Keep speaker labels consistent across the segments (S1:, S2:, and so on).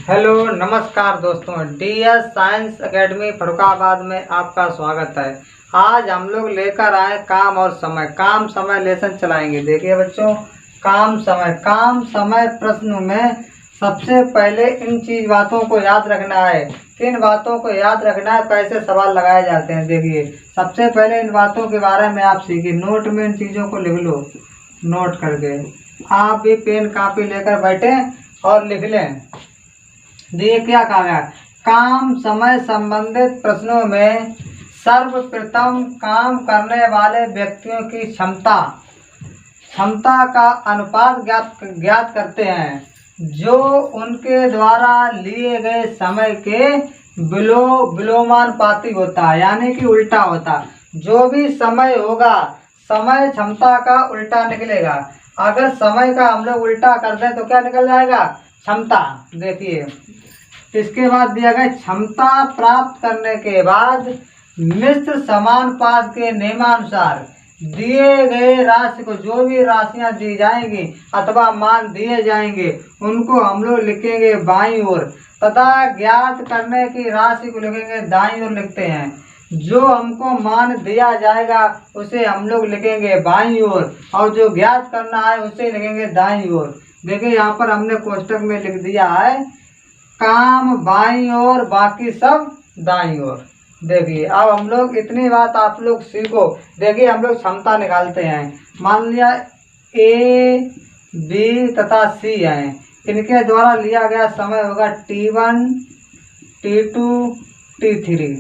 S1: Hello नमस्कार दोस्तों, DS science academy Farrukhabad में आपका स्वागत है। आज हम लोग लेकर आए काम और समय। काम समय लेसन चलाएंगे। देखिए बच्चों, काम समय प्रश्न में सबसे पहले इन बातों को याद रखना है। किन बातों को याद रखना है, कैसे सवाल लगाए जाते हैं। देखिए सबसे पहले इन बातों के बारे में आप सीखिए। नोट में इन चीज़ों को लिख लो, नोट करके। आप भी पेन कापी लेकर बैठे और लिख लें। देखिए क्या कहा गया, काम समय संबंधित प्रश्नों में सर्वप्रथम काम करने वाले व्यक्तियों की क्षमता का अनुपात ज्ञात करते हैं, जो उनके द्वारा लिए गए समय के विलोमानुपाती होता है, यानी कि उल्टा होता। जो भी समय होगा, समय क्षमता का उल्टा निकलेगा। अगर समय का हम लोग उल्टा कर दें तो क्या निकल जाएगा, क्षमता। देखिए इसके बाद दिया गया, क्षमता प्राप्त करने के बाद मिश्र समानुपात के नियमानुसार दिए गए राशि को, जो भी राशियां दी जाएंगी अथवा मान दिए जाएंगे, उनको हम लोग लिखेंगे बाईं ओर, तथा ज्ञात करने की राशि को लिखेंगे दाईं ओर लिखते हैं। जो हमको मान दिया जाएगा उसे हम लोग लिखेंगे बाईं ओर, और जो ज्ञात करना है उसे लिखेंगे दाईं ओर। देखिए यहाँ पर हमने कोष्टक में लिख दिया है काम बाईं ओर, बाकी सब दाईं ओर। देखिए अब हम लोग इतनी बात आप लोग सीखो। देखिए हम लोग क्षमता निकालते हैं। मान लिया A, B तथा C हैं। इनके द्वारा लिया गया समय होगा T1, T2, T3।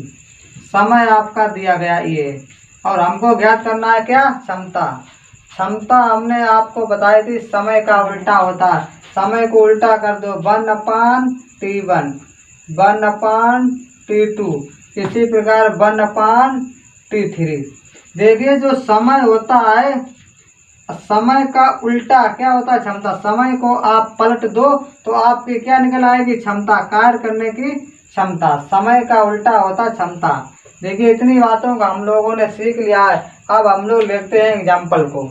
S1: समय आपका दिया गया ये, और हमको ज्ञात करना है क्या, क्षमता हमने आपको बताई थी, समय का उल्टा होता है। समय को उल्टा कर दो, 1/T1, 1/T2, इसी प्रकार 1/T3। देखिए जो समय होता है, समय का उल्टा क्या होता है, क्षमता। समय को आप पलट दो तो आपकी क्या निकल आएगी, क्षमता, कार्य करने की क्षमता। समय का उल्टा होता है क्षमता। देखिए इतनी बातों को हम लोगों ने सीख लिया है। अब हम लोग लेते हैं एग्जाम्पल को।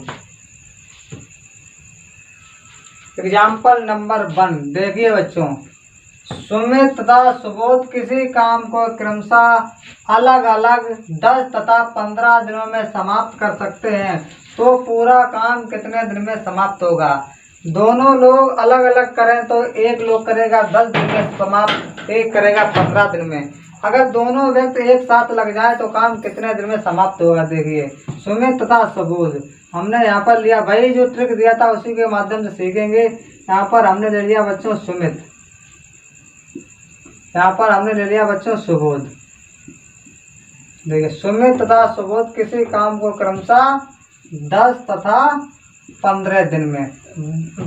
S1: Example number 1। देखिए बच्चों, सुमित तथा सुबोध किसी काम को क्रमशः अलग अलग 10 तथा 15 दिनों में समाप्त कर सकते हैं, तो पूरा काम कितने दिन में समाप्त होगा। दोनों लोग अलग अलग करें तो एक लोग करेगा 10 दिन में समाप्त, एक करेगा 15 दिन में। अगर दोनों व्यक्ति एक साथ लग जाए तो काम कितने दिन में समाप्त होगा। देखिए सुमित तथा सुबोध हमने यहाँ पर लिया, भाई जो ट्रिक दिया था उसी के माध्यम से सीखेंगे। यहाँ पर हमने ले लिया बच्चों सुमित, यहाँ पर हमने ले लिया बच्चों सुबोध। देखिए सुमित तथा सुबोध किसी काम को क्रमशः 10 तथा 15 दिन में।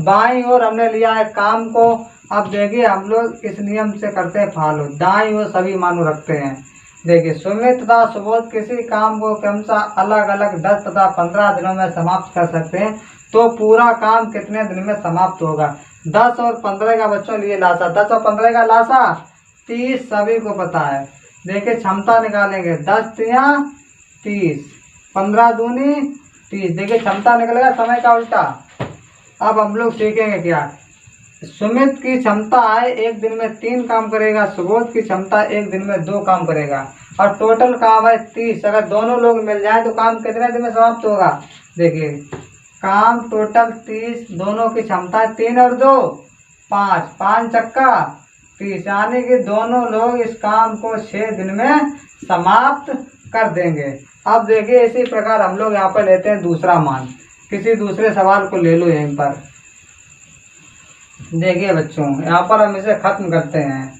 S1: बाईं ओर हमने लिया है काम को। अब देखिए हम लोग इस नियम से करते हैं फॉलो, दाईं ओर सभी मानू रखते हैं। देखिए सुमित तथा सुबोध किसी काम को क्रमशः अलग अलग 10 तथा 15 दिनों में समाप्त कर सकते हैं, तो पूरा काम कितने दिन में समाप्त होगा। 10 और 15 का बच्चों लिए लासा, 10 और 15 का लासा 30 सभी को पता है। देखिए क्षमता निकालेंगे, 10 तिया 30, 15 दूनी 30। देखिए क्षमता निकलेगा समय का उल्टा। अब हम लोग सीखेंगे क्या, सुमित की क्षमता है एक दिन में 3 काम करेगा, सुबोध की क्षमता एक दिन में 2 काम करेगा, और टोटल काम है 30। अगर दोनों लोग मिल जाए तो काम कितने दिन में समाप्त होगा। देखिए काम टोटल 30, दोनों की क्षमता 3 और 2 5, 5 चक्का 30, यानी कि दोनों लोग इस काम को 6 दिन में समाप्त कर देंगे। अब देखिए इसी प्रकार हम लोग यहाँ पर लेते हैं दूसरा मान। किसी दूसरे सवाल को ले लो यहीं पर। देखिए बच्चों यहाँ पर हम इसे खत्म करते हैं।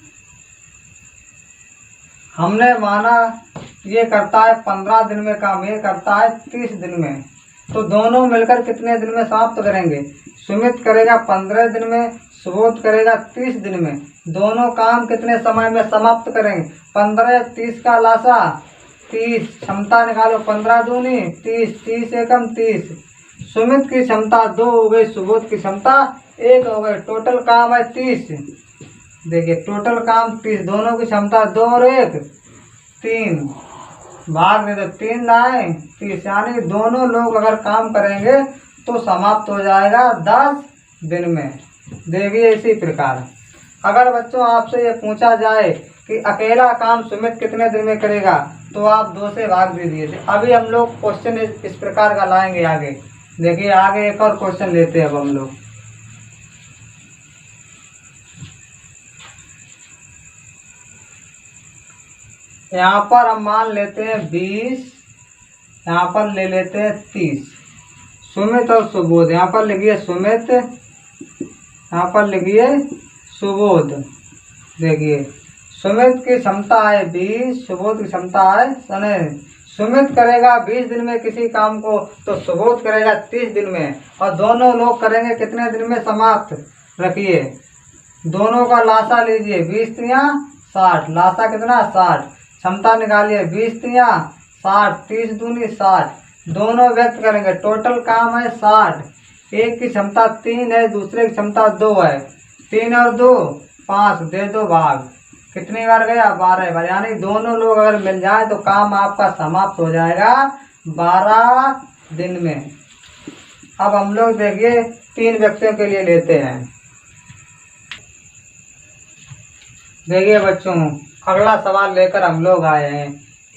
S1: हमने माना ये करता है 15 दिन में काम, ये करता है 30 दिन में, तो दोनों मिलकर कितने दिन में समाप्त करेंगे। सुमित करेगा 15 दिन में, सुबोध करेगा 30 दिन में। दोनों काम कितने समय में समाप्त करेंगे। 15 30 का लासा 30, क्षमता निकालो, 15 दूनी 30, 30 एकम 30। सुमित की क्षमता 2 हो गई, सुबोध की क्षमता 1 हो गई, टोटल काम है 30। देखिए टोटल काम 30, दोनों की क्षमता 2 और 1 3, भाग दे दो 3 आए 30, यानी दोनों लोग अगर काम करेंगे तो समाप्त हो जाएगा 10 दिन में। देखिए इसी प्रकार अगर बच्चों आपसे ये पूछा जाए कि अकेला काम सुमित कितने दिन में करेगा, तो आप 2 से भाग दीजिए। अभी हम लोग क्वेश्चन इस प्रकार का लाएंगे आगे। देखिए आगे एक और क्वेश्चन लेते हैं अब हम लोग। यहाँ पर हम मान लेते हैं 20, यहाँ पर ले लेते हैं 30। सुमित और सुबोध, यहाँ पर लिखिए सुमित, यहाँ पर लिखिए सुबोध। देखिए सुमित की क्षमता है 20, सुबोध की क्षमता है सुमित करेगा 20 दिन में किसी काम को, तो सुबोध करेगा 30 दिन में, और दोनों लोग करेंगे कितने दिन में समाप्त। रखिए दोनों का लासा लीजिए, 20 तिया 60, लासा कितना 60, क्षमता निकालिए 20 तिया 60, 30 दूनी 60, दोनों व्यक्त करेंगे, टोटल काम है 60। एक की क्षमता 3 है, दूसरे की क्षमता 2 है, 3 और 2 5, दे दो भाग, कितनी बार गया 12 बार, यानी दोनों लोग अगर मिल जाए तो काम आपका समाप्त हो जाएगा 12 दिन में। अब हम लोग देखिए 3 व्यक्तियों के लिए लेते हैं। देखिए बच्चों अगला सवाल लेकर हम लोग आए हैं।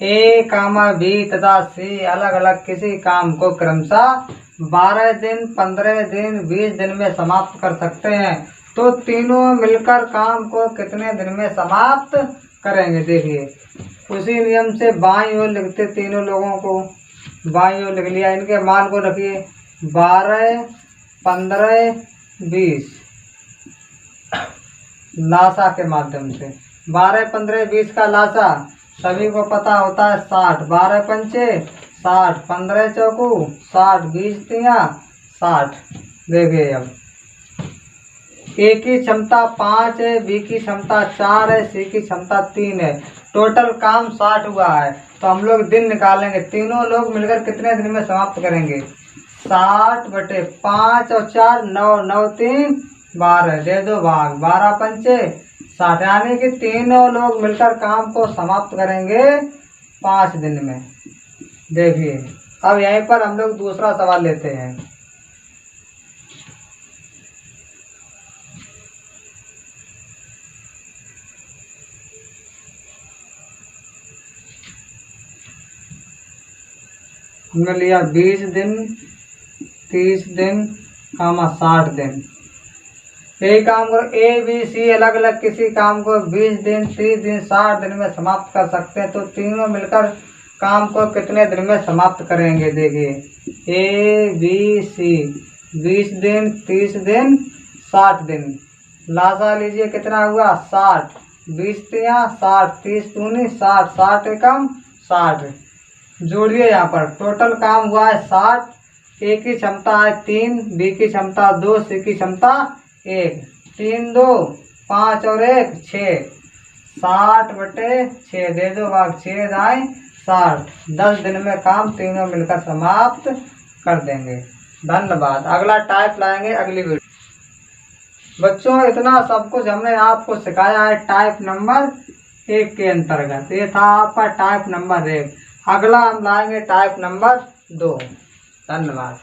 S1: ए कामा बी तथा सी अलग अलग किसी काम को क्रमशः 12 दिन, 15 दिन, 20 दिन में समाप्त कर सकते हैं, तो तीनों मिलकर काम को कितने दिन में समाप्त करेंगे। देखिए उसी नियम से बाईं ओर लिखते, तीनों लोगों को बाईं ओर लिख लिया, इनके मान को रखिए 12, 15, 20 लासा के माध्यम से। 12, 15, 20 का लासा सभी को पता होता है 60, 12 पंचे 60, 15 चौकू 60, 20 तिया 60। देखिए अब ए की क्षमता 5 है, बी की क्षमता 4 है, सी की क्षमता 3 है, टोटल काम 60 हुआ है, तो हम लोग दिन निकालेंगे, तीनों लोग मिलकर कितने दिन में समाप्त करेंगे। 60 बटे 5 और 4 9, 9 3 12, दे दो भाग, 12 पंचे 60, यानी कि तीनों लोग मिलकर काम को समाप्त करेंगे 5 दिन में। देखिए अब यहीं पर हम लोग दूसरा सवाल लेते हैं। हमने लिया 20 दिन, 30 दिन, 60 दिन। यही काम करो, ए बी सी अलग अलग किसी काम को 20 दिन, 30 दिन, 60 दिन में समाप्त कर सकते हैं, तो तीनों मिलकर काम को कितने दिन में समाप्त करेंगे। देखिए ए बी सी 20 दिन, 30 दिन, 60 दिन, लासा लीजिए कितना हुआ 60, 20 तिया 60, 30 दूनी 60, 60 एकम 60, जोड़िए यहाँ पर टोटल काम हुआ है 60। ए की क्षमता है 3, बी की क्षमता 2, सी की क्षमता 1, 3 2 5 और 1 6, 60 बटे 6, दे दो भाग 6 दाएं 60, 10 दिन में काम तीनों मिलकर समाप्त कर देंगे। धन्यवाद। अगला टाइप लाएंगे अगली वीडियो। बच्चों इतना सब कुछ हमने आपको सिखाया है टाइप नंबर 1 के अंतर्गत। ये था आपका टाइप नंबर 1। अगला हम लाएंगे टाइप नंबर 2। धन्यवाद।